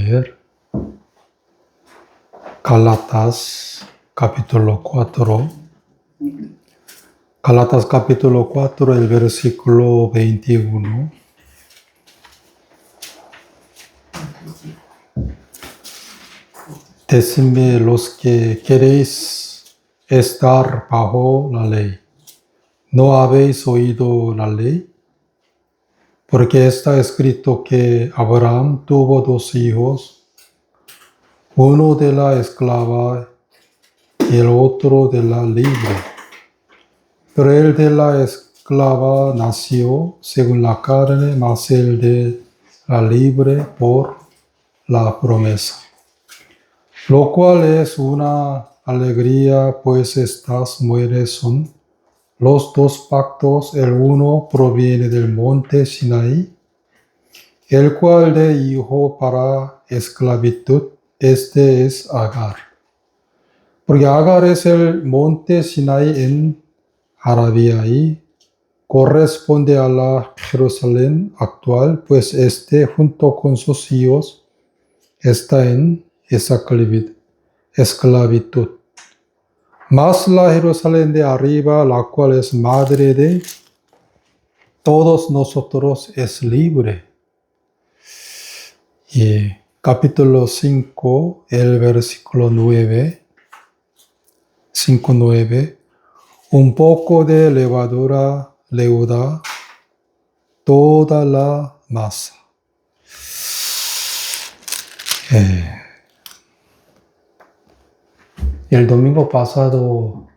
leer Gálatas capítulo 4. Gálatas capítulo 4, el versículo 21. Decidme los que queréis estar bajo la ley. ¿No habéis oído la ley? Porque está escrito que Abraham tuvo 2 hijos, uno de la esclava y el otro de la libre. Pero el de la esclava nació según la carne, mas el de la libre por la promesa. Lo cual es una alegría, pues estas mujeres son los 2 pactos. El uno proviene del monte Sinaí, el cual de hijo para esclavitud, este es Agar. Porque Agar es el monte Sinaí en Arabia y corresponde a la Jerusalén actual, pues este junto con sus hijos está en esclavitud. Mas la Jerusalén de arriba, la cual es madre de todos nosotros, es libre. Y capítulo 5, el versículo 9, 5:9, un poco de levadura leuda toda la masa. El domingo pasado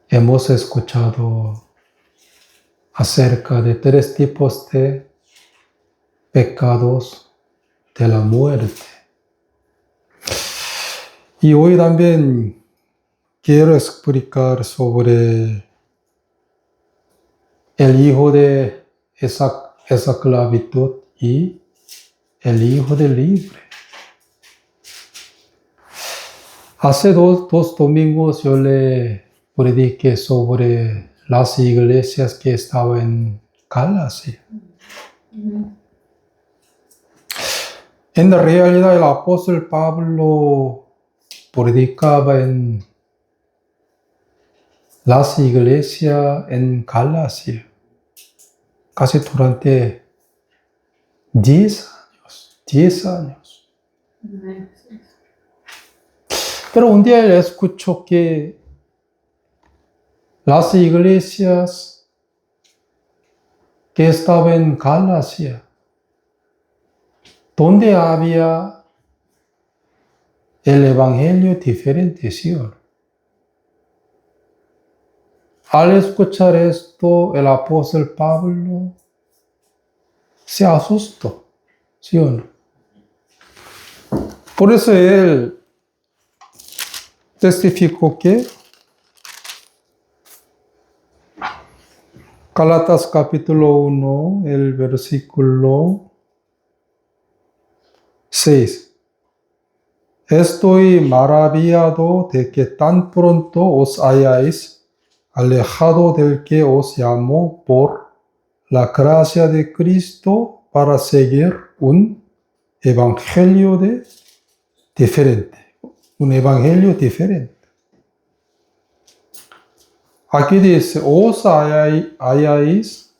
hemos escuchado acerca de 3 tipos de pecados de la muerte. Y hoy también quiero explicar sobre el hijo de esa esclavitud y el hijo de libre. Hace dos domingos yo le prediqué sobre las iglesias que estaban en Galacia. En realidad el apóstol Pablo predicaba en las iglesias en Galacia casi durante 10 años. Pero un día él escuchó que las iglesias que estaban en Galacia, donde había el evangelio diferente, ¿sí o no? Al escuchar esto, el apóstol Pablo se asustó, ¿sí o no? Por eso él testificó que Gálatas capítulo 1, el versículo 6. Estoy maravillado de que tan pronto os hayáis alejado del que os llamó por la gracia de Cristo para seguir un evangelio diferente. Un evangelio diferente. Aquí dice, os hayáis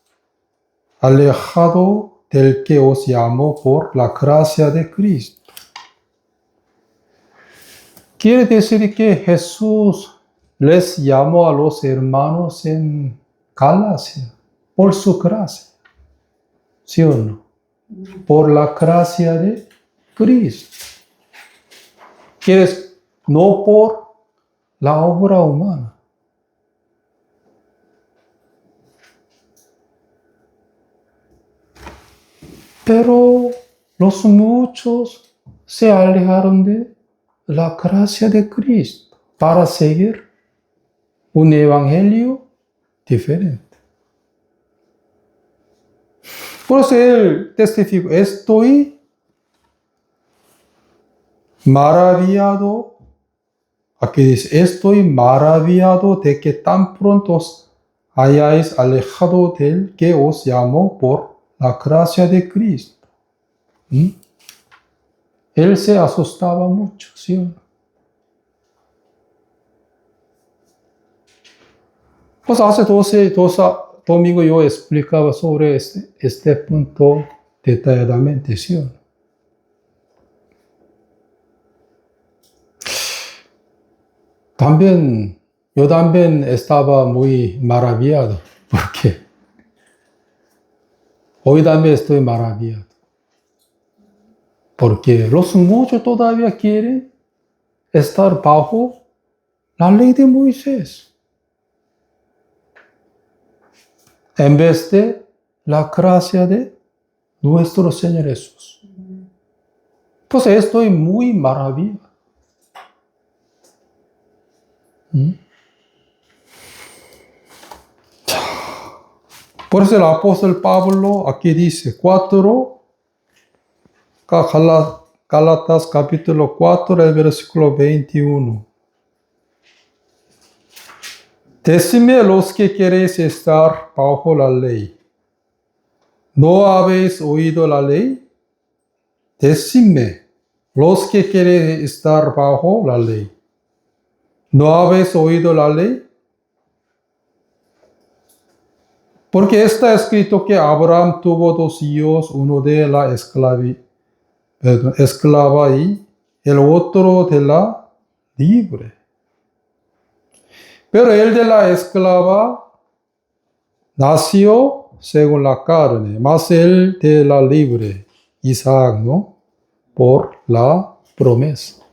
alejado del que os llamó por la gracia de Cristo. Quiere decir que Jesús les llamó a los hermanos en Galacia por su gracia. ¿Sí o no? Por la gracia de Cristo. No por la obra humana. Pero los muchos se alejaron de la gracia de Cristo para seguir un evangelio diferente. Por eso él testificó, estoy maravillado. Aquí dice, estoy maravillado de que tan pronto os hayáis alejado del que os llamó por la gracia de Cristo. Él se asustaba mucho, ¿sí o no? Pues hace 12 domingos yo explicaba sobre este punto detalladamente, ¿sí o no? Yo también estaba muy maravillado, porque hoy también estoy maravillado. Porque los muchos todavía quieren estar bajo la ley de Moisés, en vez de la gracia de nuestro Señor Jesús. Pues estoy muy maravillado. Por eso el apóstol Pablo aquí dice 4, Gálatas capítulo 4, el versículo 21. Decidme los que queréis estar bajo la ley. ¿No habéis oído la ley? Decidme los que queréis estar bajo la ley. ¿No habéis oído la ley? Porque está escrito que Abraham tuvo 2 hijos, uno de la esclava y el otro de la libre. Pero el de la esclava nació según la carne, más el de la libre, Isaac, ¿no? Por la promesa.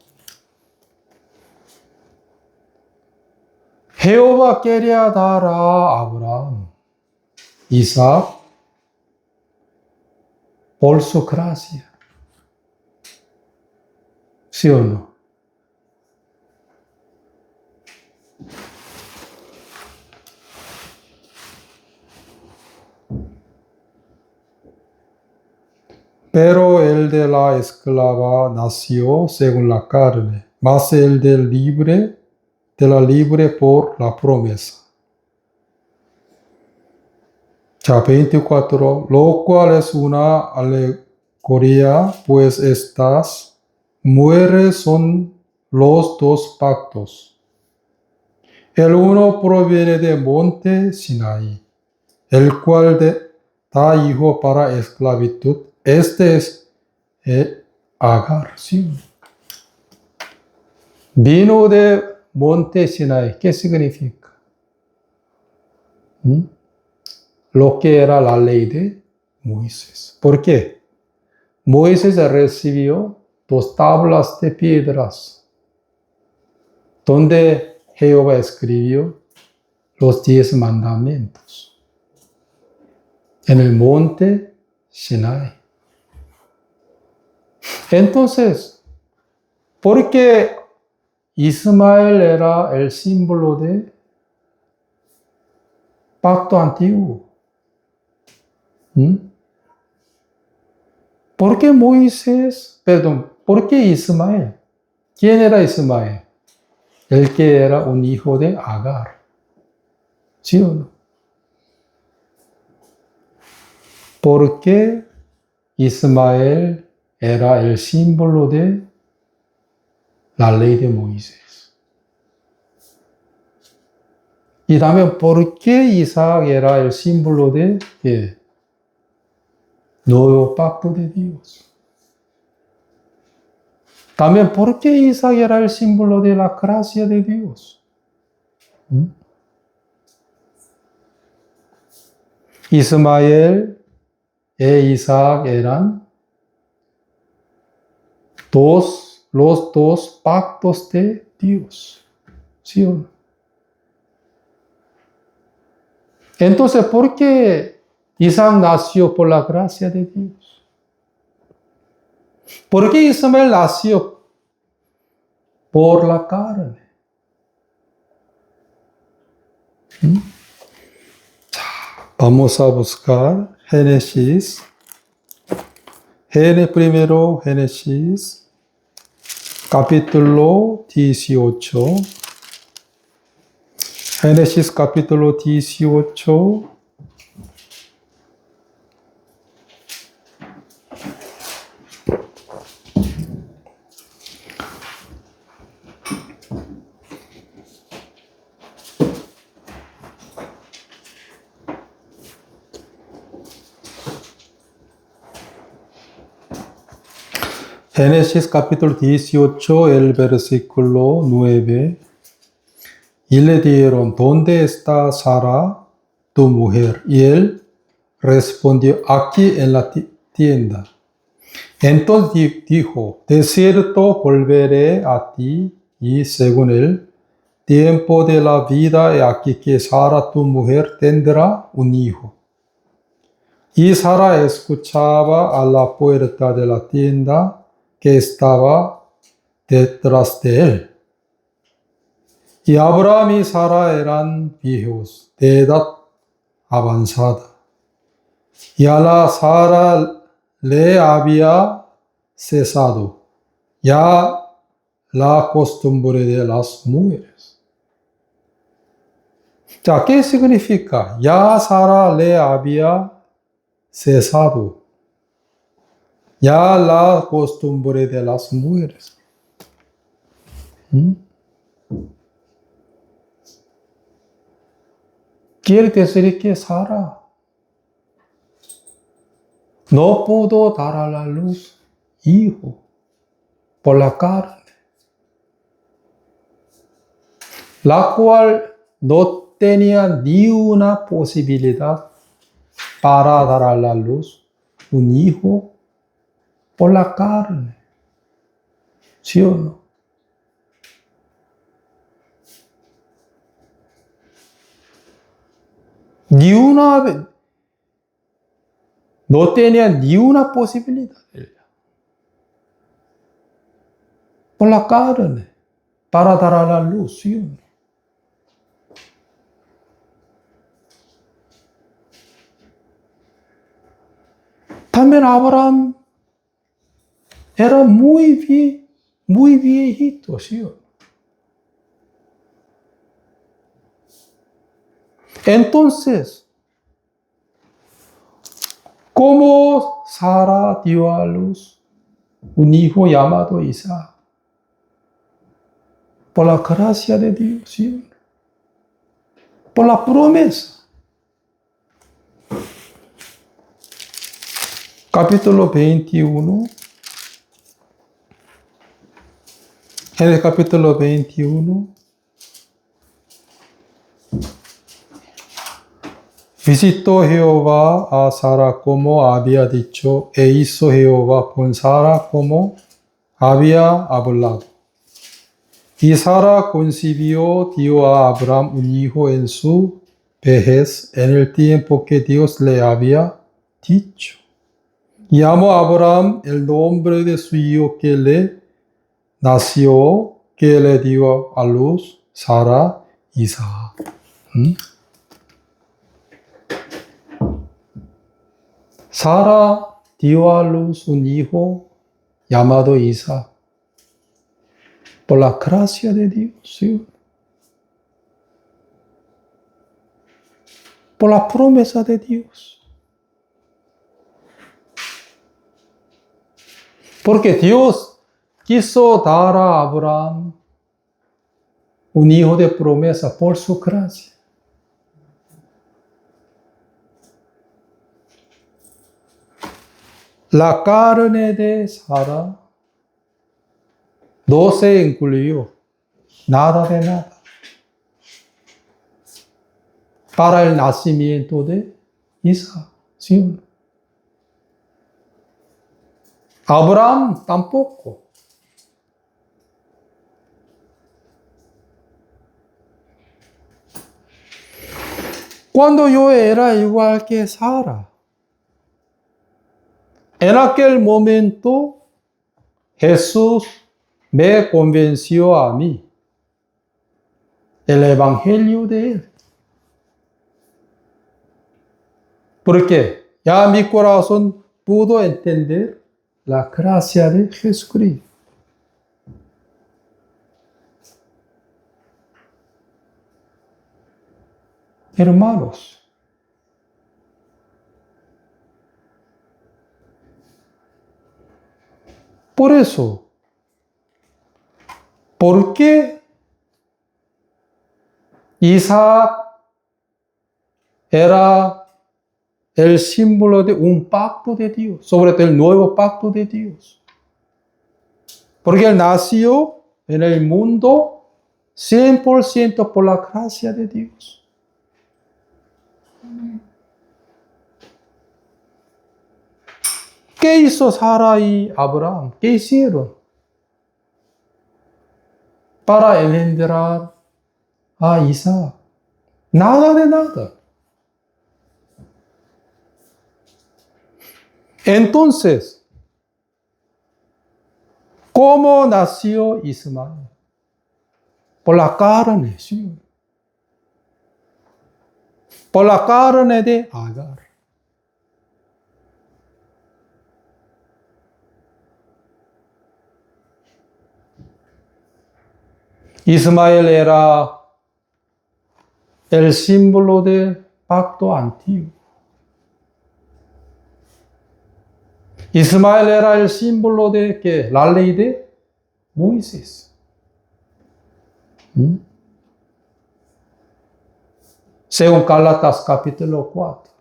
Jehová quería dar a Abraham, Isaac, por su gracia. ¿Sí o no? Pero el de la esclava nació según la carne, más el de la libre por la promesa. 24, lo cual es una alegoría, pues estas mujeres son los 2 pactos. El uno proviene del monte Sinaí, el cual da hijo para esclavitud. Este es Agar, ¿sí? Vino de monte Sinaí. ¿Qué significa? Lo que era la ley de Moisés. ¿Por qué? Moisés recibió 2 tablas de piedras, donde Jehová escribió los 10 mandamientos en el monte Sinaí. Entonces, ¿por qué Ismael era el símbolo de pacto antiguo? ¿Por qué ¿por qué Ismael? ¿Quién era Ismael? El que era un hijo de Agar. ¿Sí o no? ¿Por qué Ismael era el símbolo de la ley de Moisés? Y también, ¿por qué Isaac era el símbolo de nuevo pacto de Dios? También, ¿por qué Isaac era el símbolo de la gracia de Dios? Ismael e Isaac eran los 2 pactos de Dios. ¿Sí o no? Entonces, ¿por qué Isaac nació por la gracia de Dios? ¿Por qué Ismael nació por la carne? Vamos a buscar Génesis. Primero Génesis, capítulo 18. Génesis capítulo 18. Génesis capítulo 18, el versículo 9. Y le dijeron, ¿dónde está Sara, tu mujer? Y él respondió, aquí en la tienda. Entonces dijo, de cierto volveré a ti, y según el tiempo de la vida, he aquí que Sara, tu mujer, tendrá un hijo. Y Sara escuchaba a la puerta de la tienda que estaba detrás de él. Y Abraham y Sara eran viejos, de edad avanzada. Y a la Sara le había cesado ya la costumbre de las mujeres. ¿Qué significa? Ya Sara le había cesado ya la costumbre de las mujeres. Quiere decir que Sara no pudo dar a la luz hijo por la carne, la cual no tenía ni una posibilidad para dar a la luz un hijo por la carne. ¿Sí o no? No tenía ni una posibilidad por la carne para dar a la luz, ¿sí o no? También Abraham era muy viejito, ¿sí o no? Entonces, ¿cómo Sara dio a luz un hijo llamado Isaac? Por la gracia de Dios, ¿sí o no? Por la promesa. Capítulo 21. En el capítulo 21, visitó Jehová a Sara como había dicho, e hizo Jehová con Sara como había hablado. Y Sara concibió, dio a Abraham un hijo en su vejez, en el tiempo que Dios le había dicho. Y llamó a Abraham el nombre de su hijo que le nació, que le dio a luz, Sara, Isaac. Sara dio a luz un hijo llamado Isaac. Por la gracia de Dios, ¿sí? Por la promesa de Dios. Porque Dios quiso dar a Abraham un hijo de promesa por su gracia. La carne de Sara no se incluyó, nada de nada, para el nacimiento de Isaac, ¿sí o no? Abraham tampoco. Cuando yo era igual que Sara, en aquel momento Jesús me convenció a mí el evangelio de Él. Porque ya mi corazón pudo entender la gracia de Jesucristo. Hermanos, por eso, ¿por qué Isaac era el símbolo de un pacto de Dios, sobre todo el nuevo pacto de Dios? Porque Él nació en el mundo 100% por la gracia de Dios. ¿Qué hizo Sara y Abraham? ¿Qué hicieron? Para engendrar a Isaac. Nada de nada. Entonces, ¿cómo nació Ismael? Por la carne, sí. Por la carne de Agar. Ismael era el símbolo del pacto antiguo. Ismael era el símbolo de ¿qué? La ley de Moisés. Según Gálatas capítulo 4.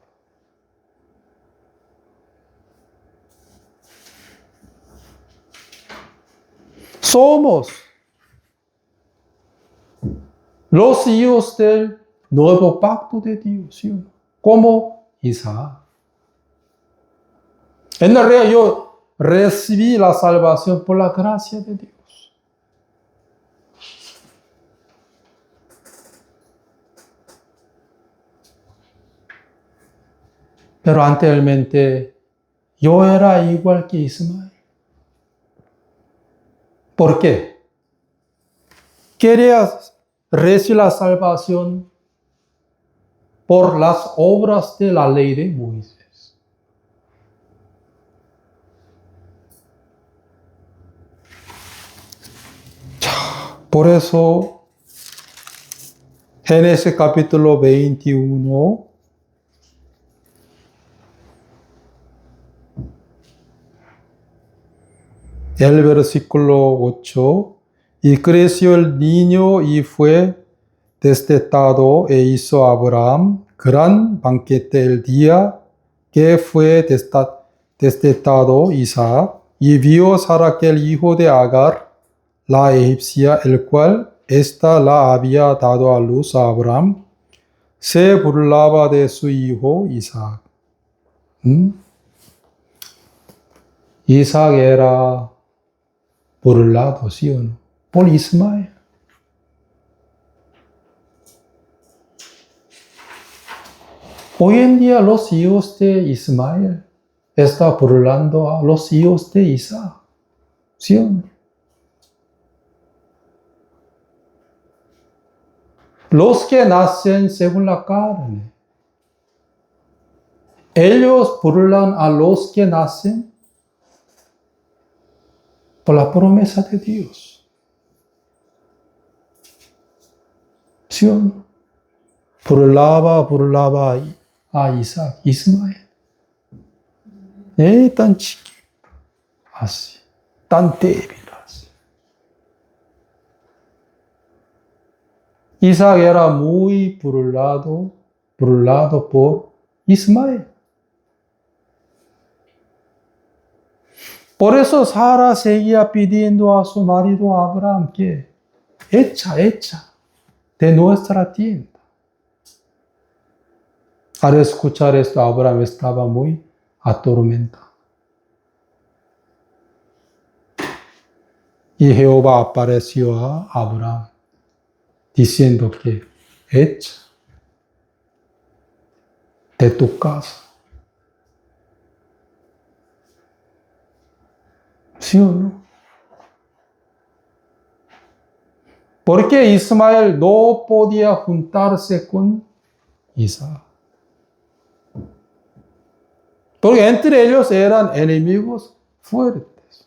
Somos los hijos del nuevo pacto de Dios, ¿sí? Como Isaac. En realidad yo recibí la salvación por la gracia de Dios. Pero anteriormente yo era igual que Ismael. ¿Por qué? Quería recibir la salvación por las obras de la ley de Moisés. Por eso, Génesis capítulo 21, el versículo 8, y creció el niño y fue destetado e hizo a Abraham gran banquete el día que fue destetado Isaac, y vio Sara que el hijo de Agar, la egipcia, el cual ésta la había dado a luz a Abraham, se burlaba de su hijo Isaac. Isaac era burlado, ¿sí o no? Por Ismael. Hoy en día los hijos de Ismael están burlando a los hijos de Isaac, ¿sí o no? Los que nacen según la carne, ellos burlan a los que nacen por la promesa de Dios. ¿Sí o no? Burlaba a Isaac, Ismael. Tan chiquito, así, tan débil, así. Isaac era muy burlado por Ismael. Por eso Sara seguía pidiendo a su marido Abraham que echa de nuestra tienda. Al escuchar esto, Abraham estaba muy atormentado. Y Jehová apareció a Abraham diciendo que echa de tu casa. ¿Sí o no? Porque Ismael no podía juntarse con Isaac. Porque entre ellos eran enemigos fuertes.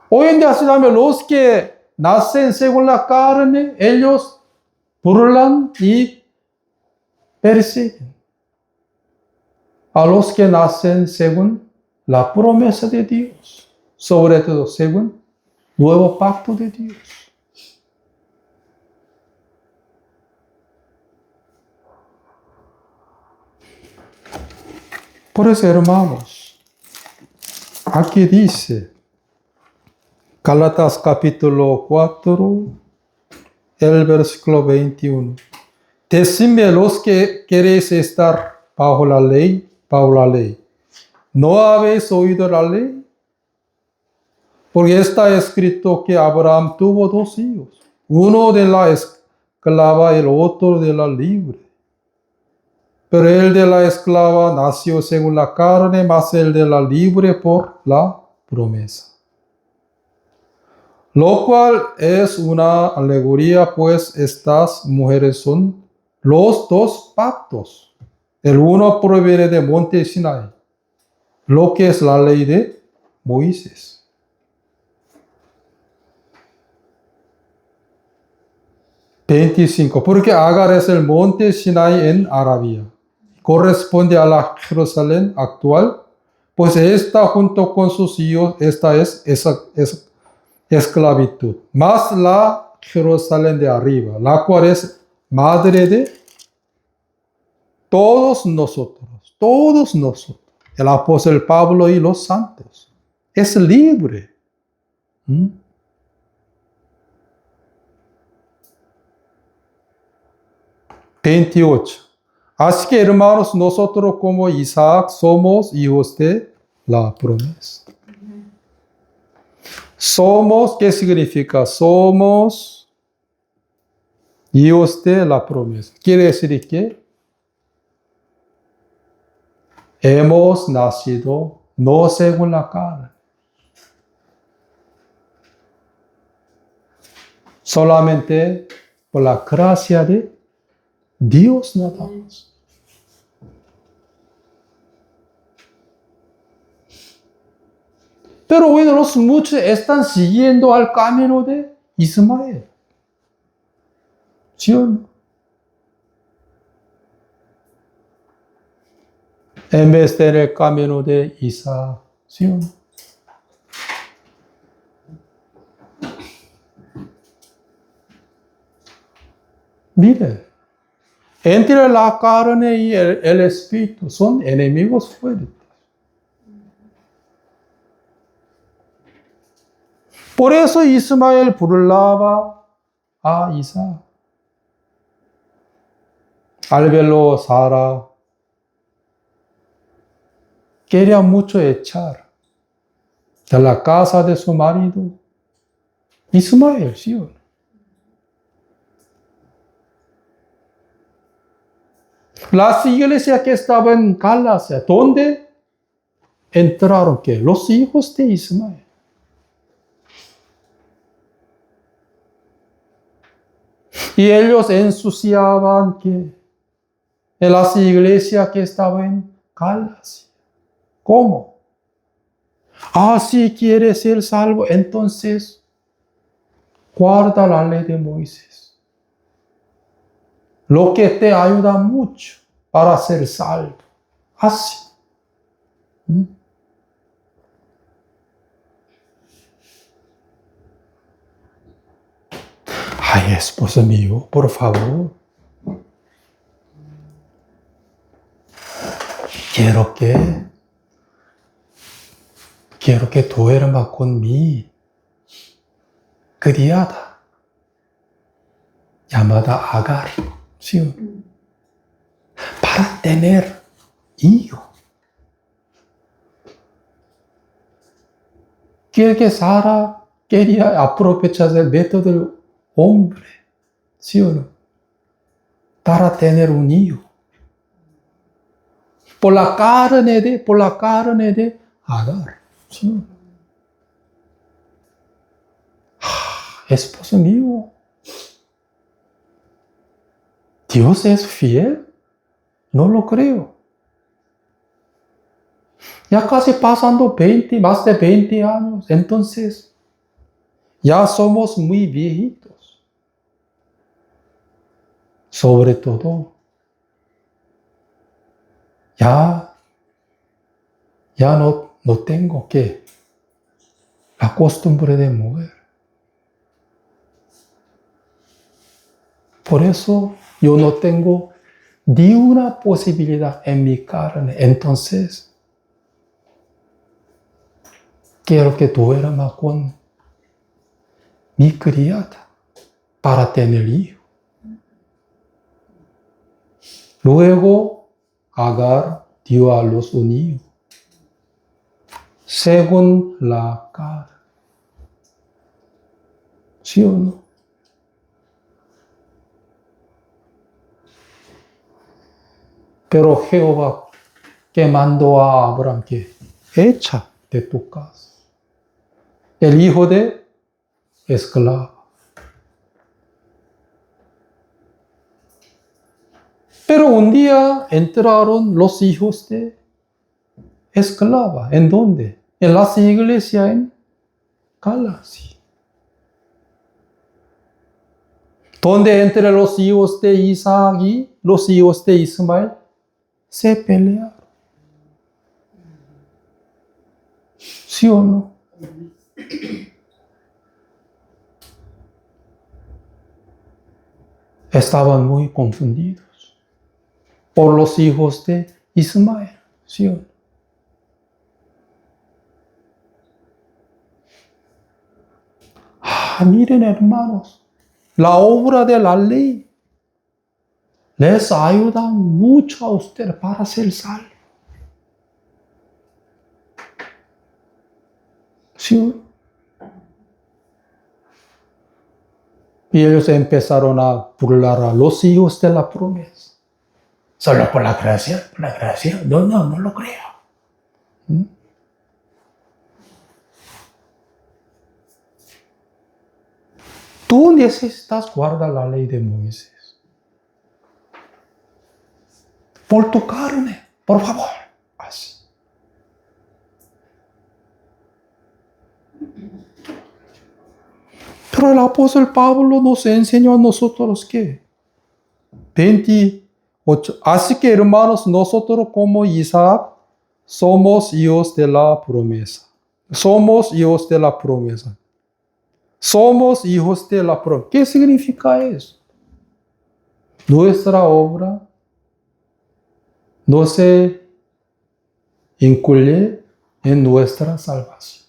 Hoy en día, los que nacen según la carne, ellos burlan y persiguen a los que nacen según la promesa de Dios, sobre todo según el nuevo pacto de Dios. Por eso, hermanos, aquí dice, Gálatas capítulo 4, el versículo 21. Decidme los que queréis estar bajo la ley, ¿no habéis oído la ley? Porque está escrito que Abraham tuvo 2 hijos, uno de la esclava y el otro de la libre. Pero el de la esclava nació según la carne, mas el de la libre por la promesa. Lo cual es una alegoría, pues estas mujeres son los 2 pactos. El uno proviene de monte Sinai, lo que es la ley de Moisés. Porque Agar es el monte Sinai en Arabia. Corresponde a la Jerusalén actual, pues esta junto con sus hijos, esta es esclavitud. Más la Jerusalén de arriba, la cual es madre de todos nosotros, el apóstol Pablo y los santos. Es libre. 28. Así que, hermanos, nosotros como Isaac somos hijos de la promesa. Somos, ¿qué significa? Somos hijos de la promesa. Quiere decir que hemos nacido no según la carne. Solamente por la gracia de Dios nada más. Pero bueno, muchos están siguiendo al camino de Ismael. ¿Sí o no? En vez del camino de Isaac. ¿Sí o no? Mire, entre la carne y el espíritu son enemigos fuertes. Por eso Ismael burlaba a Isaac. Al verlo Sara quería mucho echar de la casa de su marido Ismael, ¿sí o no? Las iglesias que estaban en Galacia, ¿dónde entraron? ¿Qué? Los hijos de Ismael. Y ellos ensuciaban que en las iglesias que estaban en Galacia. ¿Cómo? Si quieres ser salvo, entonces guarda la ley de Moisés. Lo que te ayuda mucho para ser salvo. Así. Ay, esposo mío, por favor. Quiero que duerma con mi criada llamada Agar, ¿sí? Para tener hijo. Quiere que Sara quería aprovechar el método del hombre, ¿sí o no? Para tener un hijo. Por la carne de Agar. ¿Sí? Esposo mío, ¿Dios es fiel? No lo creo. Ya casi pasando más de 20 años, entonces ya somos muy viejitos. Sobre todo, ya no tengo la costumbre de mover. Por eso yo no tengo ni una posibilidad en mi carne. Entonces, quiero que duerma con mi criada para tener hijo. Luego, Agar dio a luz un hijo, según la carne. ¿Sí o no? Pero Jehová que mandó a Abraham que echa de tu casa el hijo de esclava. Pero un día entraron los hijos de esclava. ¿En dónde? En las iglesias en Galacia. Donde entre los hijos de Isaac y los hijos de Ismael se pelearon. ¿Sí o no? Estaban muy confundidos por los hijos de Ismael. ¿Sí o no? Miren, hermanos, la obra de la ley les ayuda mucho a usted para ser salvo. ¿Sí? Y ellos empezaron a burlar a los hijos de la promesa. Solo por la gracia, por la gracia. No lo creo. Tú necesitas guardar la ley de Moisés. Por tu carne, por favor. Así. Pero el apóstol Pablo nos enseñó a nosotros que 28. Así que, hermanos, nosotros como Isaac somos hijos de la promesa. Somos hijos de la promesa. Somos hijos de la promesa. ¿Qué significa eso? Nuestra obra no se incluye en nuestra salvación.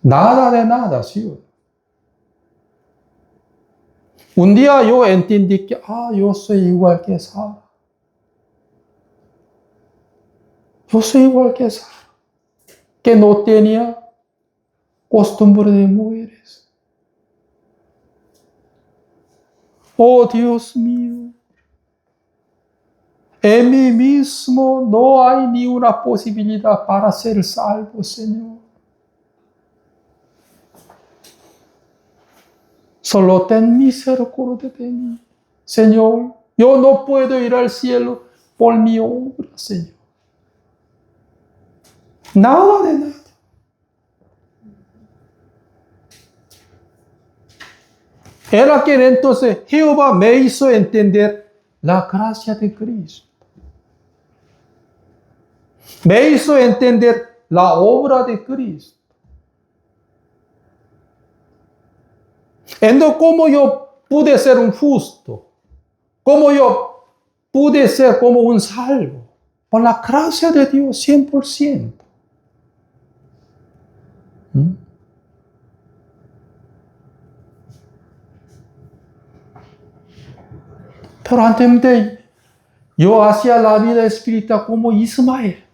Nada de nada, ¿sí? Un día yo entendí que, yo soy igual que Sara. Yo soy igual que Sara, que no tenía costumbre de mujeres. Oh, Dios mío. En mí mismo no hay ni una posibilidad para ser salvo, Señor. Solo ten misericordia de mí, Señor. Yo no puedo ir al cielo por mi obra, Señor. Nada de nada. En aquel entonces Jehová me hizo entender la gracia de Cristo. Me hizo entender la obra de Cristo. Entonces, ¿cómo yo pude ser un justo? ¿Cómo yo pude ser como un salvo? Por la gracia de Dios, 100%. Pero antes yo hacía la vida espiritual como Ismael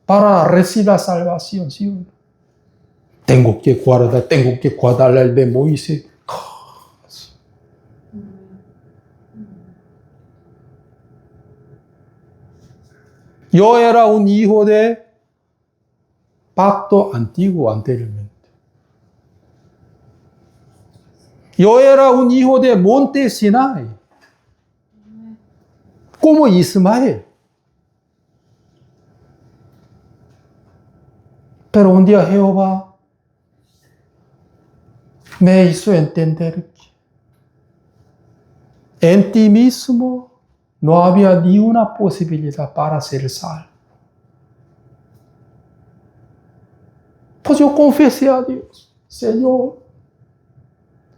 para recibir la salvación, ¿sí? Tengo que guardar el de Moisés. Yo era un hijo de pacto antiguo anteriormente. Yo era un hijo de monte Sinai, como Ismael. Pero un día Jehová me hizo entender que en ti mismo no había ni una posibilidad para ser salvo. Pues yo confesé a Dios, Señor,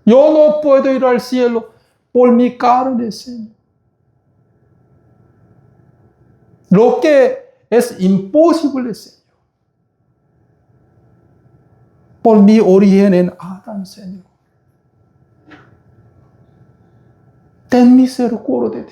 yo no puedo ir al cielo por mi carne, Señor. Lo que es imposible, Señor. por mi origen en Adán, Señor. Ten misericordia de mí.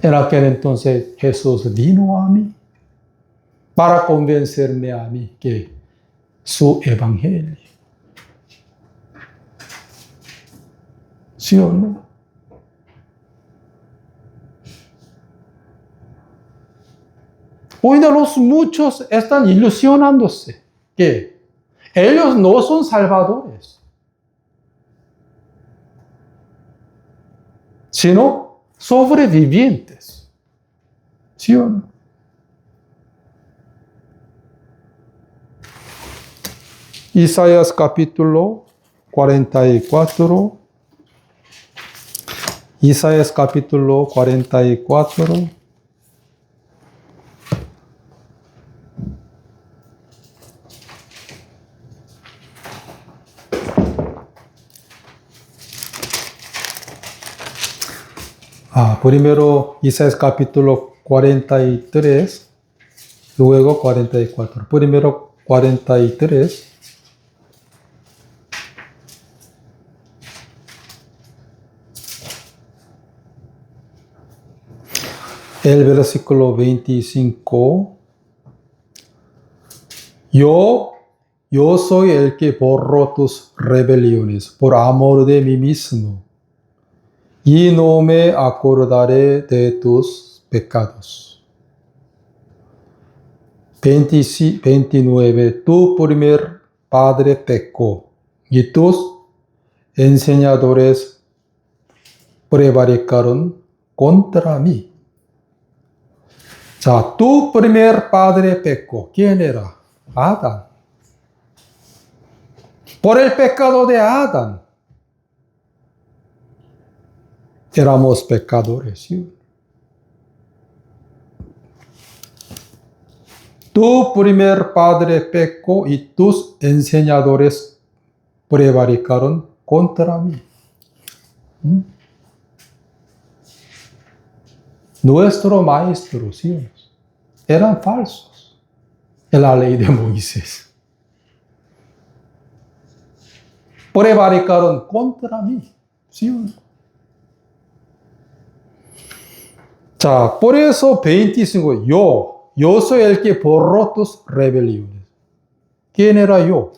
En aquel entonces Jesús vino a mí para convencerme a mí que su evangelio, ¿sí o no? Hoy de los muchos están ilusionándose que ellos no son salvadores, sino sobrevivientes, ¿sí o no? Isaías capítulo 44. Isaías capítulo 44. Primero Isaías capítulo 43, luego 44. Primero 43. El versículo 25. Yo soy el que borró tus rebeliones por amor de mí mismo, y no me acordaré de tus pecados. 29. Tu primer padre pecó, y tus enseñadores prevaricaron contra mí. 자, tu primer padre pecó. ¿Quién era? Adán. Por el pecado de Adán éramos pecadores, ¿sí? Tu primer padre pecó y tus enseñadores prevaricaron contra mí. Nuestros maestros, ¿sí? Eran falsos en la ley de Moisés. Prevaricaron contra mí, ¿sí? 자, por eso 25, yo soy el que borró tus rebeliones. ¿Quién era yo?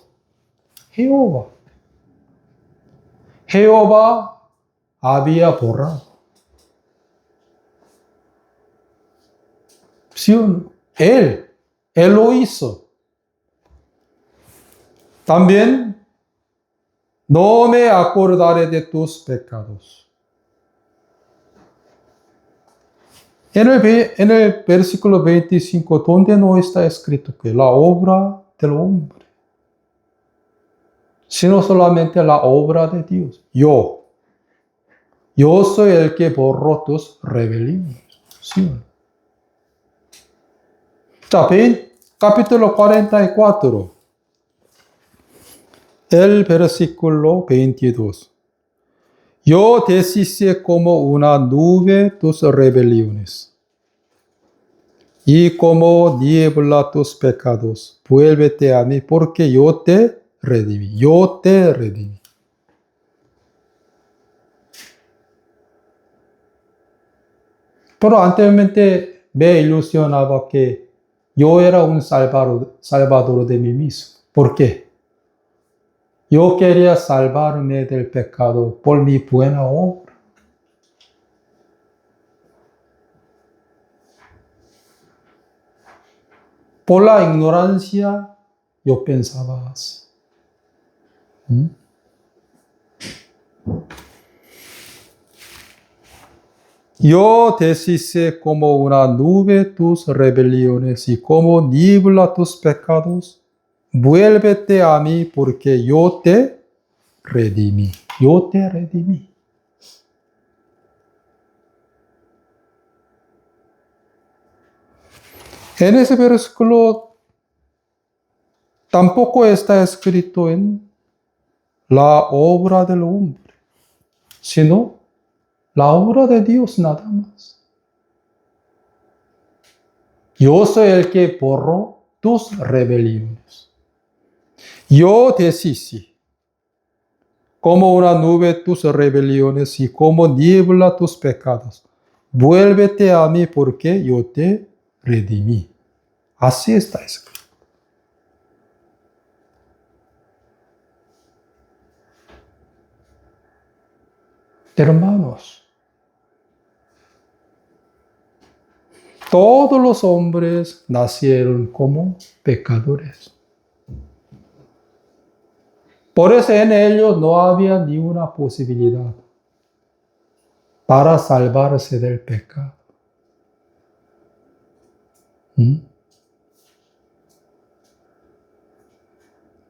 Jehová. Jehová había borrado. ¿Sí o no? Él lo hizo. También no me acordaré de tus pecados. En el versículo 25, donde no está escrito que la obra del hombre, sino solamente la obra de Dios. Yo soy el que borró tus rebeliones. ¿Sí? Capítulo 44, el versículo 22. Yo deshice como una nube tus rebeliones, y como niebla tus pecados. Vuélvete a mí, porque yo te redimí. Yo te redimí. Pero anteriormente me ilusionaba que yo era un salvador de mí mismo. ¿Por qué? Yo quería salvarme del pecado por mi buena obra. Por la ignorancia, yo pensaba así. Yo deshice como una nube tus rebeliones y como niebla tus pecados. Vuélvete a mí, porque yo te redimí. Yo te redimí. En ese versículo tampoco está escrito en la obra del hombre. sino la obra de Dios nada más. Yo soy el que borro tus rebeliones. Yo deshice como una nube tus rebeliones y como niebla tus pecados. Vuélvete a mí porque yo te redimí. Así está escrito. Hermanos, todos los hombres nacieron como pecadores. Por eso en ellos no había ni una posibilidad para salvarse del pecado.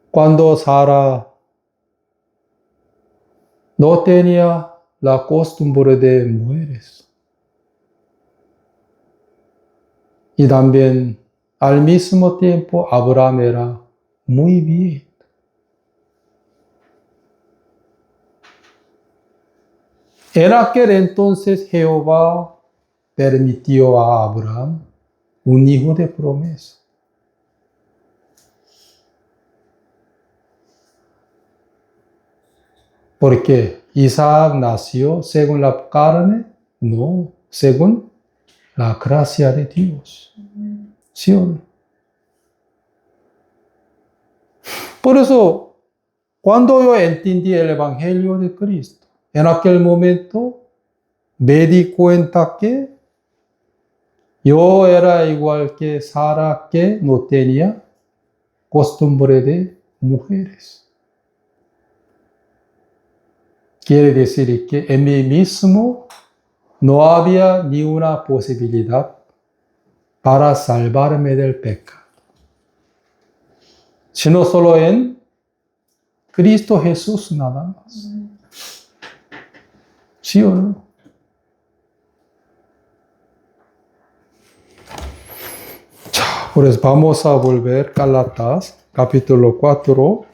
Cuando Sara no tenía la costumbre de mujeres, y también al mismo tiempo Abraham era muy viejo. En aquel entonces Jehová permitió a Abraham un hijo de promesa. Porque Isaac nació según la carne, no, según la gracia de Dios. ¿Sí o no? Por eso, cuando yo entendí el Evangelio de Cristo, en aquel momento me di cuenta que yo era igual que Sara, que no tenía costumbre de mujeres. Quiere decir que en mí mismo no había ni una posibilidad para salvarme del pecado, sino solo en Cristo Jesús nada más. ¿Sí o no? Pues vamos a volver a Gálatas, capítulo 4.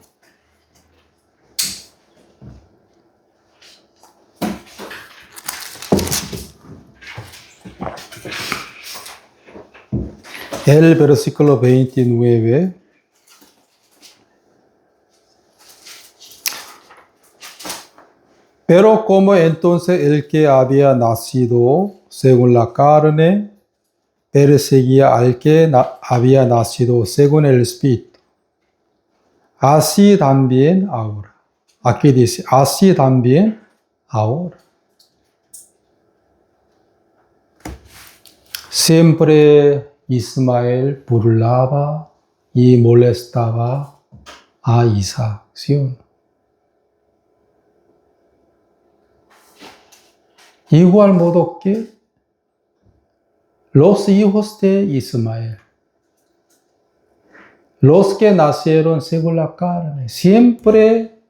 El versículo 29. Pero como entonces el que había nacido según la carne perseguía al que había nacido según el Espíritu, así también ahora. Aquí dice, así también ahora. Siempre Ismael burlaba y molestaba a Isaac, ¿sí o no? Igual modo que los hijos de Ismael, los que nacieron según la carne, siempre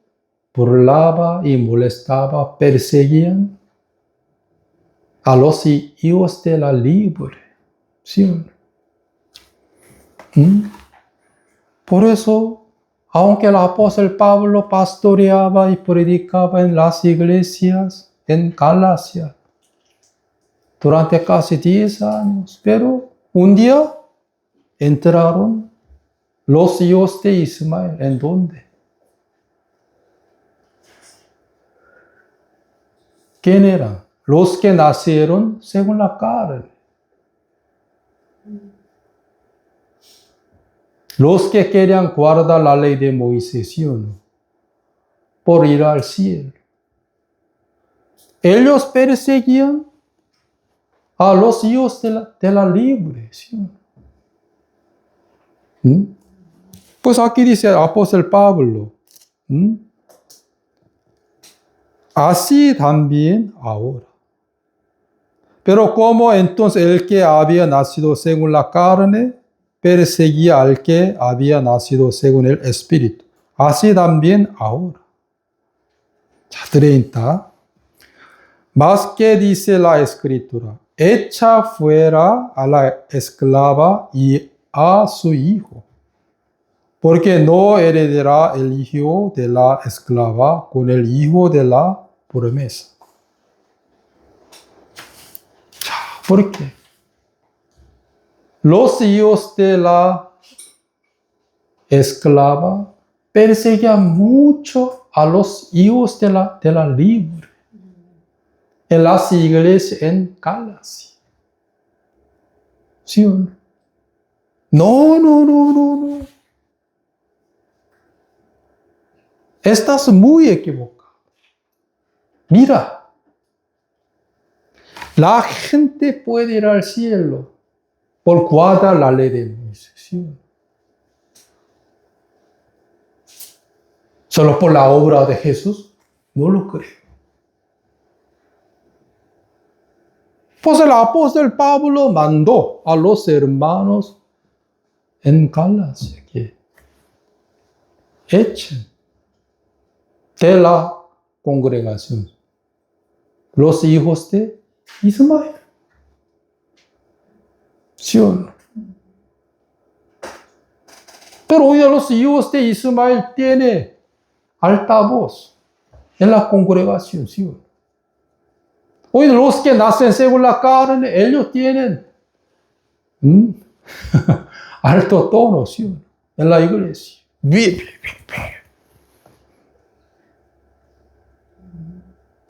burlaba y molestaba, perseguían a los hijos de la libre. ¿Sí o no? Por eso, aunque el apóstol Pablo pastoreaba y predicaba en las iglesias en Galacia durante casi 10 años, pero un día entraron los hijos de Ismael. ¿En dónde? ¿Quién eran? Los que nacieron según la carne. Los que querían guardar la ley de Moisés, ¿sí o no? Por ir al cielo. Ellos perseguían a los hijos de la libre, ¿sí o no? Pues aquí dice el apóstol Pablo, así también ahora. Pero como entonces el que había nacido según la carne perseguía al que había nacido según el Espíritu, así también ahora. 30. Más que dice la Escritura, echa fuera a la esclava y a su hijo, porque no heredará el hijo de la esclava con el hijo de la promesa. ¿Por qué? Los hijos de la esclava perseguían mucho a los hijos de la libre en las iglesias en Galacia. ¿Sí o no? No. Estás muy equivocado. Mira, la gente puede ir al cielo por guardar la ley de Moisés. ¿Sí o no? Solo por la obra de Jesús, no lo creo. Pues el apóstol Pablo mandó a los hermanos en Galacia que echen de la congregación los hijos de Ismael. ¿Sí o no? Pero hoy los hijos de Ismael tienen altavoz en la congregación. ¿Sí o no? Hoy los que nacen según la carne, ellos tienen alto tono, ¿sí o no? En la iglesia.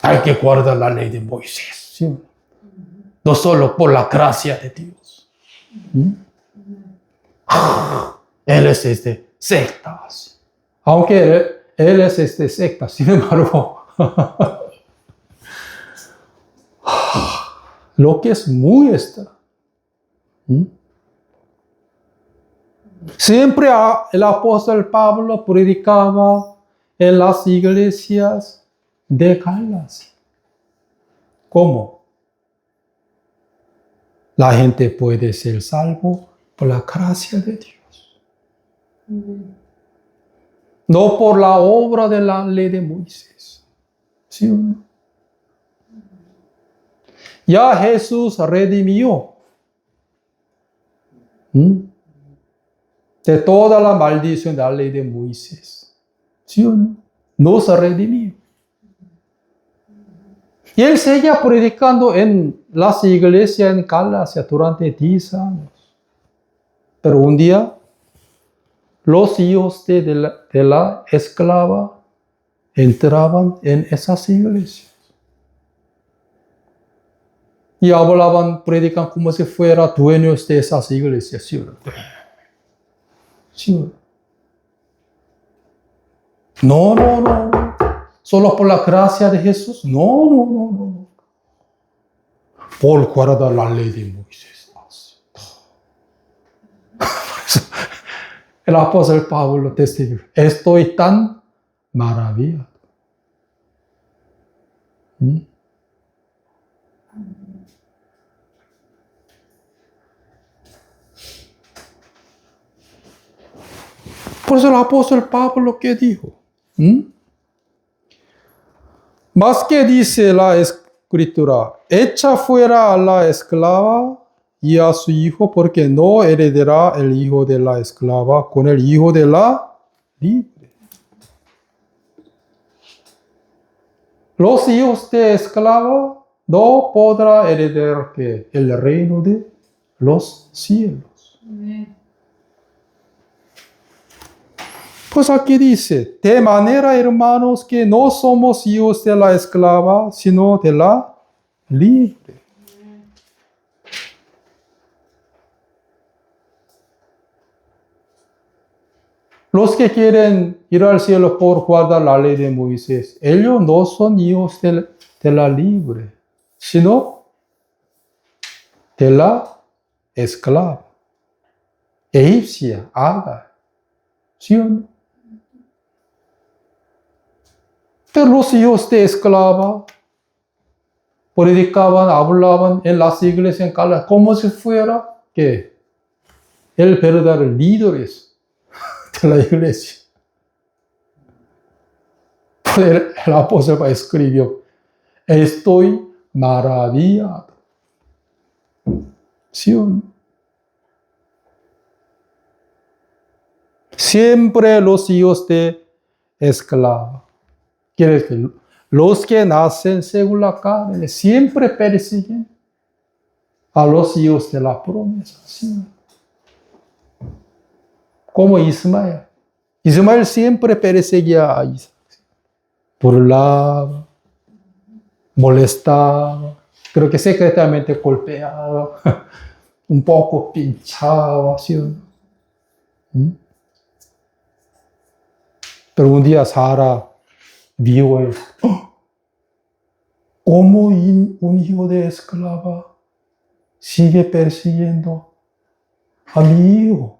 Hay que guardar la ley de Moisés, ¿sí o no? No solo por la gracia de Dios. Él es sectas. Aunque él es secta, sin embargo, lo que es muy extra. Siempre el apóstol Pablo predicaba en las iglesias de Galacia. ¿Cómo? La gente puede ser salvo por la gracia de Dios. No por la obra de la ley de Moisés. ¿Sí o no? Ya Jesús redimió de toda la maldición de la ley de Moisés. ¿Sí o no? Nos redimió. Y él seguía predicando en las iglesias en Galacia durante 10 años. Pero un día, los hijos de la esclava entraban en esas iglesias. Y hablaban, predican como si fueran dueños de esas iglesias. ¿Sí o no? ¿Sí o no? No. ¿Solo por la gracia de Jesús? No. Por guardar la ley de Moisés. El apóstol Pablo testifica, estoy tan maravillado. Por eso el apóstol Pablo, ¿qué dijo? Más que dice la escritura, echa fuera a la esclava y a su hijo, porque no heredará el hijo de la esclava con el hijo de la libre. Los hijos de esclava no podrán heredar el reino de los cielos. Pues aquí dice, de manera, hermanos, que no somos hijos de la esclava, sino de la libre. Los que quieren ir al cielo por guardar la ley de Moisés, ellos no son hijos de la libre, sino de la esclava, egipcia, Agar. ¿Sí o no? Pero los hijos de esclava predicaban, hablaban en las iglesias en Galacia como si fuera que el verdadero líder de la iglesia. El apóstol escribió, estoy maravillado. ¿Sí o no? Siempre los hijos de esclava. Quiere decir, los que nacen según la carne siempre persiguen a los hijos de la promesa, ¿sí? Como Ismael. Ismael siempre perseguía a Isaac. Burlaba, molestaba, creo que secretamente golpeaba, un poco pinchaba, ¿sí? Pero un día Sara vio eso. ¿Cómo un hijo de esclava sigue persiguiendo a mi hijo?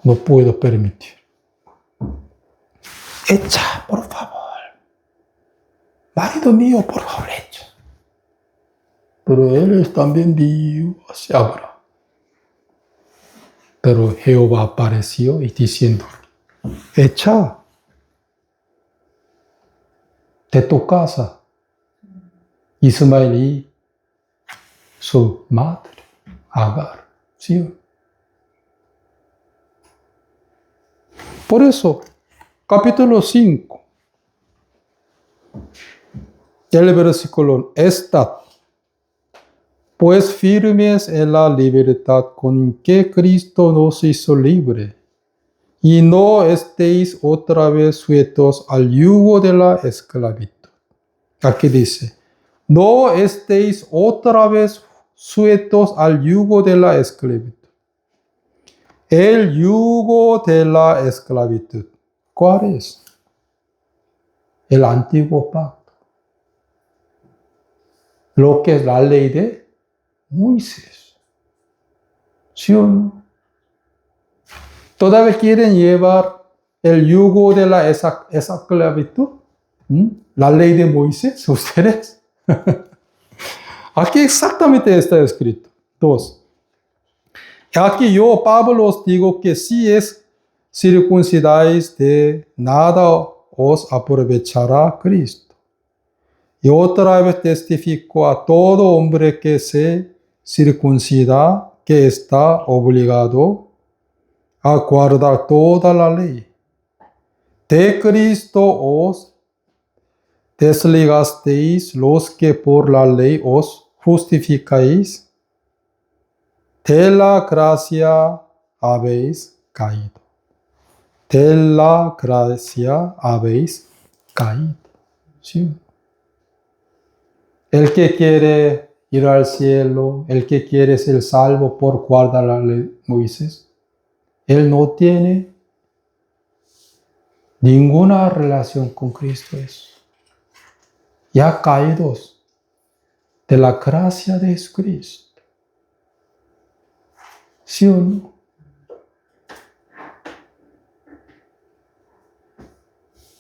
No puedo permitir. Echa, por favor. Marido mío, por favor, echa. Pero él también vio hacia Abraham. Pero Jehová apareció y diciendo, echa de tu casa Ismael y su madre, Agar. ¿Sí? Por eso, capítulo 5, el versículo, estad pues firmes en la libertad con que Cristo nos hizo libre, y no estéis otra vez sujetos al yugo de la esclavitud. Aquí dice, no estéis otra vez sujetos al yugo de la esclavitud. El yugo de la esclavitud, ¿cuál es? El antiguo pacto. Lo que es la ley de Moisés. ¿Sí o no? ¿Todavía quieren llevar el yugo de la esclavitud? La ley de Moisés, ustedes. Aquí exactamente está escrito. 2. Aquí yo, Pablo, os digo que si es circuncidáis, de nada os aprovechará Cristo. Y otra vez testifico a todo hombre que se circuncida, que está obligado a guardar toda la ley. De Cristo os desligasteis los que por la ley os justificáis. De la gracia habéis caído. De la gracia habéis caído. ¿Sí? El que quiere ir al cielo, el que quiere ser salvo por guardar la ley de Moisés, él no tiene ninguna relación con Cristo Jesús. Ya caídos de la gracia de Jesucristo. ¿Sí o no?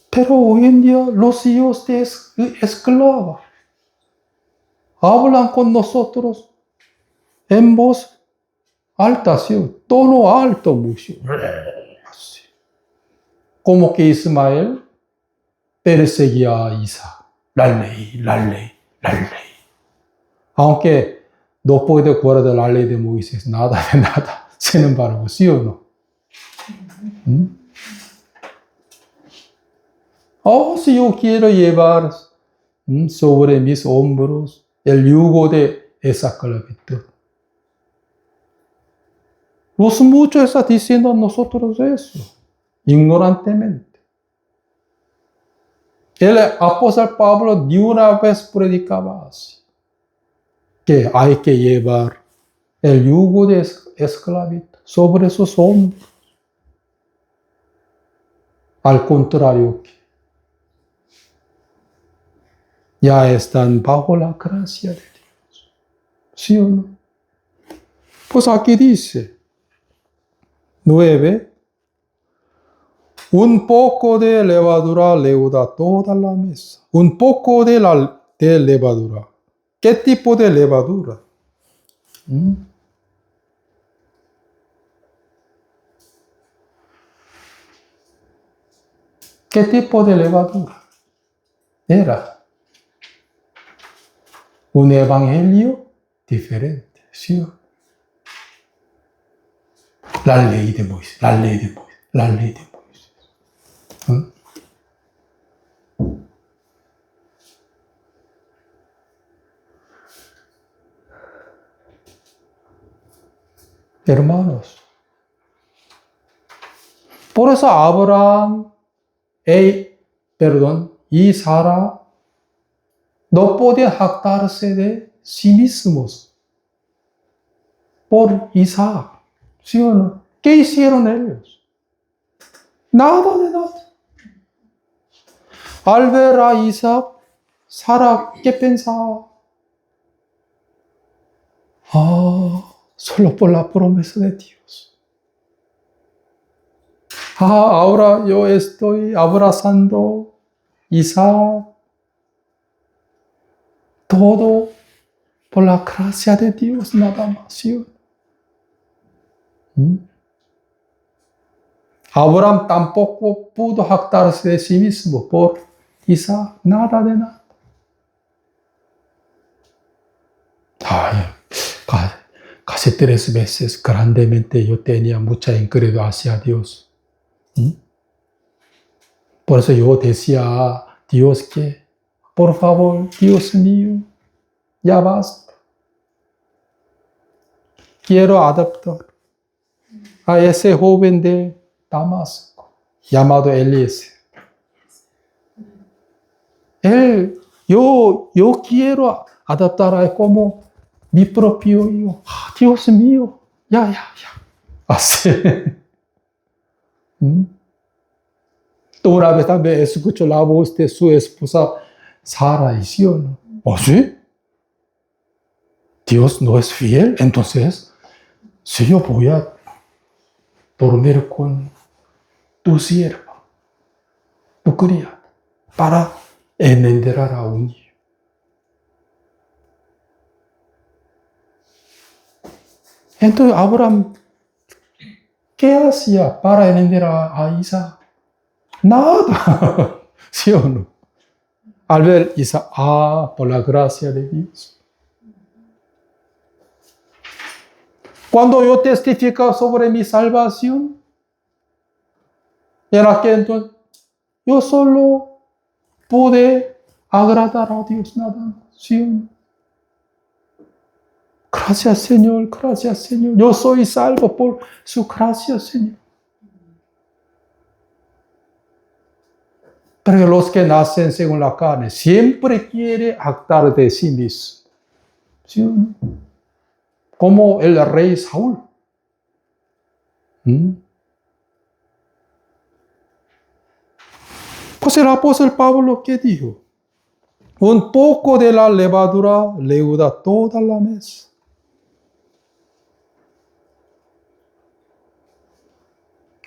Pero hoy en día los hijos de esclavos hablan con nosotros en voz alta, ¿sí? Tono alto, mucho. Así. Como que Ismael perseguía a Isaac. La ley, la ley, la ley. Aunque no puede guardar la ley de Moisés, nada de nada. Sin embargo, ¿sí o no? Si yo quiero llevar sobre mis hombros el yugo de esa esclavitud. Los muchos están diciendo a nosotros eso, ignorantemente. El apóstol Pablo de una vez predicaba así, que hay que llevar el yugo de esclavitud sobre sus hombros. Al contrario, ya están bajo la gracia de Dios. ¿Sí o no? Pues aquí dice, 9, un poco de levadura leuda toda la mesa. Un poco de levadura. ¿Qué tipo de levadura? ¿Qué tipo de levadura? Era un evangelio diferente, ¿sí? La ley de Moisés, la ley de Moisés, la ley de Moisés. Hermanos, por eso Abraham y Sara no podían jactarse de sí mismos por Isaac, ¿sí o no? ¿Qué hicieron ellos? Nada de nada. Al ver a Isaac, Sara, ¿qué pensaba? Solo por la promesa de Dios. Ahora yo estoy abrazando a Isaac. Todo por la gracia de Dios, nada más. ¿Sí? Abraham tampoco pudo jactarse de sí mismo por Isaac, nada de nada. Casi 3 veces grandemente yo tenía mucha incredulidad hacia Dios. Por eso yo decía a Dios que, por favor, Dios mío, ya basta. Quiero adoptar a ese joven de Damasco, llamado Eliezer. Yo quiero adoptar a él como mi propio hijo. Dios mío, ya. Así. Una vez también escucho la voz de su esposa Sara, ¿sí o no? ¿Oh, sí? Dios no es fiel, entonces, si yo voy a dormir con tu sierva, tu criada, para engendrar a un hijo. Entonces, Abraham, ¿qué hacía para engendrar a Isaac? Nada, ¿sí o no? Al ver Isaac, por la gracia de Dios. Cuando yo testifico sobre mi salvación, en aquel entonces, yo solo pude agradar a Dios nada más, ¿sí o no? Gracias, Señor, gracias, Señor. Yo soy salvo por su gracia, Señor. Pero los que nacen según la carne siempre quieren jactar de sí mismos, ¿sí o no? Como el rey Saúl. Pues el apóstol Pablo, ¿qué dijo? Un poco de la levadura leuda toda la mesa.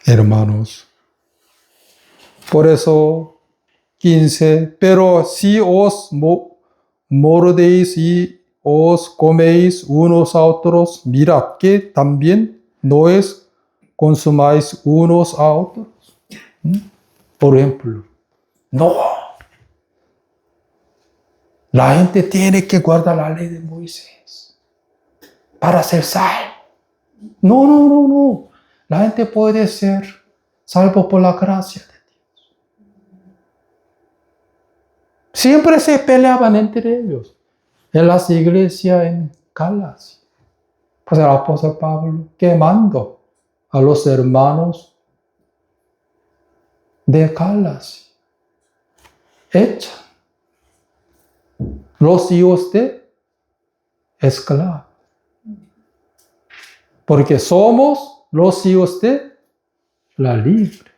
Hermanos, por eso 15, pero si os mordéis y os coméis unos a otros, mirad que también no os consumáis unos a otros. Por ejemplo, no. La gente tiene que guardar la ley de Moisés para ser salvo. No. La gente puede ser salvo por la gracia de Dios. Siempre se peleaban entre ellos en las iglesias en Galacia. Pues el apóstol Pablo quemando a los hermanos de Galacia. Echan los hijos de esclavos. Porque somos los hijos de la libre.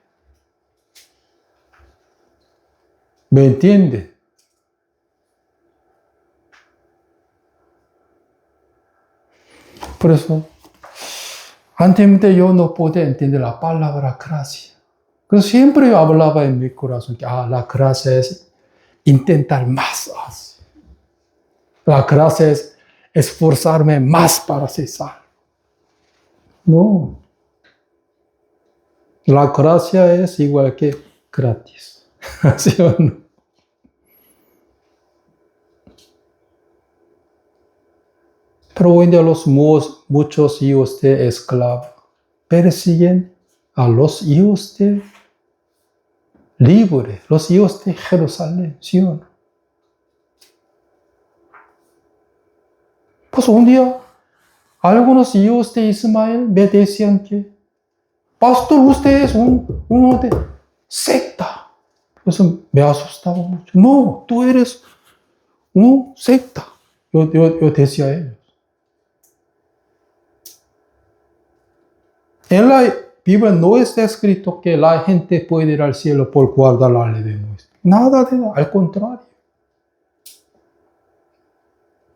¿Me entiende? Por eso, anteriormente yo no podía entender la palabra gracia. Pero siempre yo hablaba en mi corazón que la gracia es intentar más. La gracia es esforzarme más para ser salvo. No. La gracia es igual que gratis. ¿Sí o no? Pero hoy en día muchos hijos de esclavos persiguen a los hijos de libre, los hijos de Jerusalén, ¿sí o no? Pues un día Algunos hijos de Ismael me decían que, pastor, usted es uno de secta. Eso me asustaba mucho. No, tú eres un secta. Yo decía a ellos. En la Biblia no está escrito que la gente puede ir al cielo por guardar la ley de Moisés. Nada de nada, al contrario.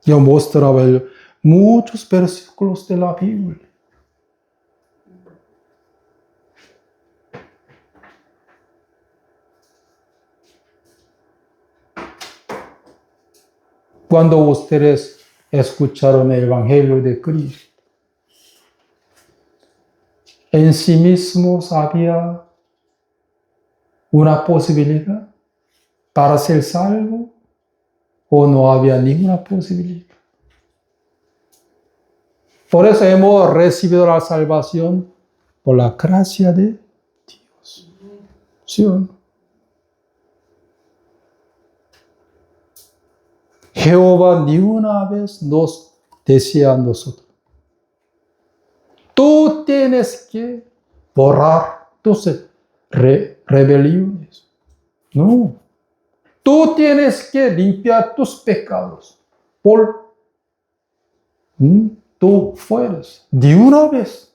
Yo mostraba muchos versículos de la Biblia. Cuando ustedes escucharon el Evangelio de Cristo, en sí mismos había una posibilidad para ser salvo o no había ninguna posibilidad. Por eso hemos recibido la salvación por la gracia de Dios. ¿Sí o no? Jehová ni una vez nos decía a nosotros, tú tienes que borrar tus rebeliones. No. Tú tienes que limpiar tus pecados por tu fuerzas. De una vez.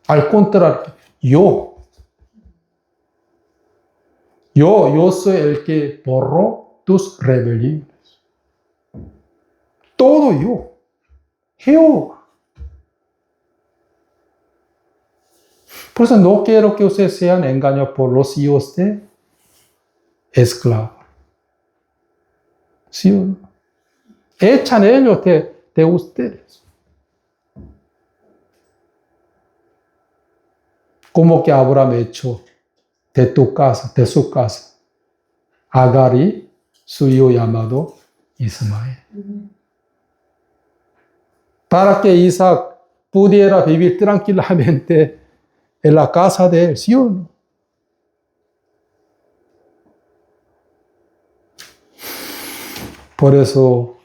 Al contrario, yo soy el que borró tus rebeliones. Todo yo. Jehová. Por eso no quiero que ustedes sean engañados por los hijos de esclavos. ¿Sí o no? Echan ellos de ustedes. Como que Abraham echó de tu casa, de su casa, Agar y su hijo llamado Ismael. Para que Isaac pudiera vivir tranquilamente en la casa de él, ¿sí o no? Por eso,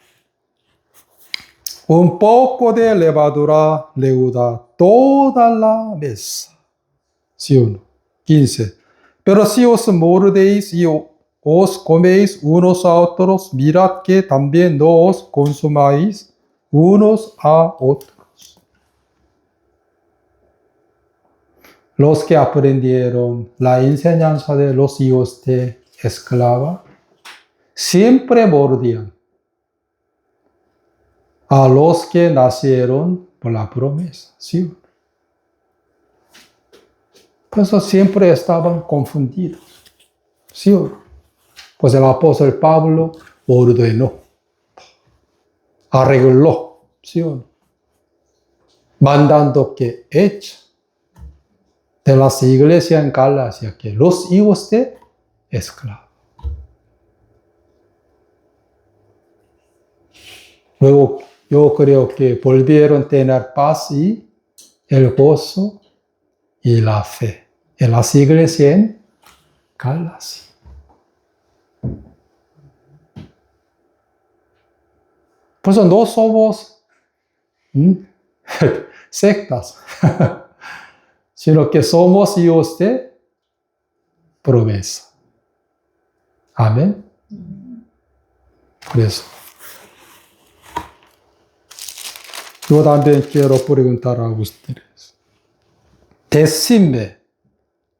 un poco de levadura leuda toda la mesa. ¿Sí o no? 15. Pero si os mordéis y os coméis unos a otros, mirad que también no os consumáis unos a otros. Los que aprendieron la enseñanza de los hijos de esclava siempre mordían a los que nacieron por la promesa. ¿Sí? Por eso siempre estaban confundidos. ¿Sí? Pues el apóstol Pablo ordenó, arregló, ¿sí? Mandando que echen de las iglesias en Galacia que los hijos de esclavos. Luego yo creo que volvieron a tener paz y el gozo y la fe en las iglesias en Galacia. Por eso no somos sectas, sino que somos hijos de promesa. Amén. Por eso. Yo también quiero preguntar a ustedes. Decidme,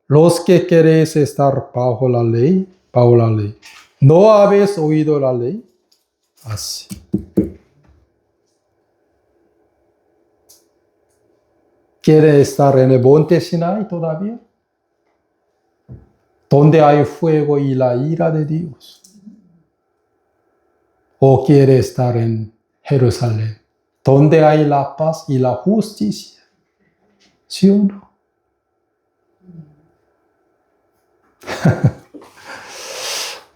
los que queréis estar bajo la ley, ¿no habéis oído la ley? Así. ¿Quiere estar en el monte Sinai todavía? Donde hay fuego y la ira de Dios. ¿O quiere estar en Jerusalén, donde hay la paz y la justicia? ¿Sí o no?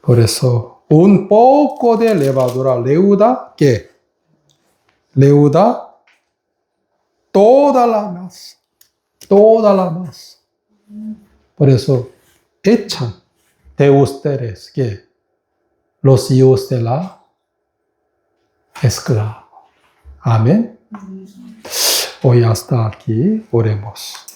Por eso, un poco de levadura leuda, ¿qué? Leuda toda la masa. Toda la masa. Por eso, echan de ustedes, ¿qué? Los hijos de la esclava. Amén. Hoy hasta aquí, oremos.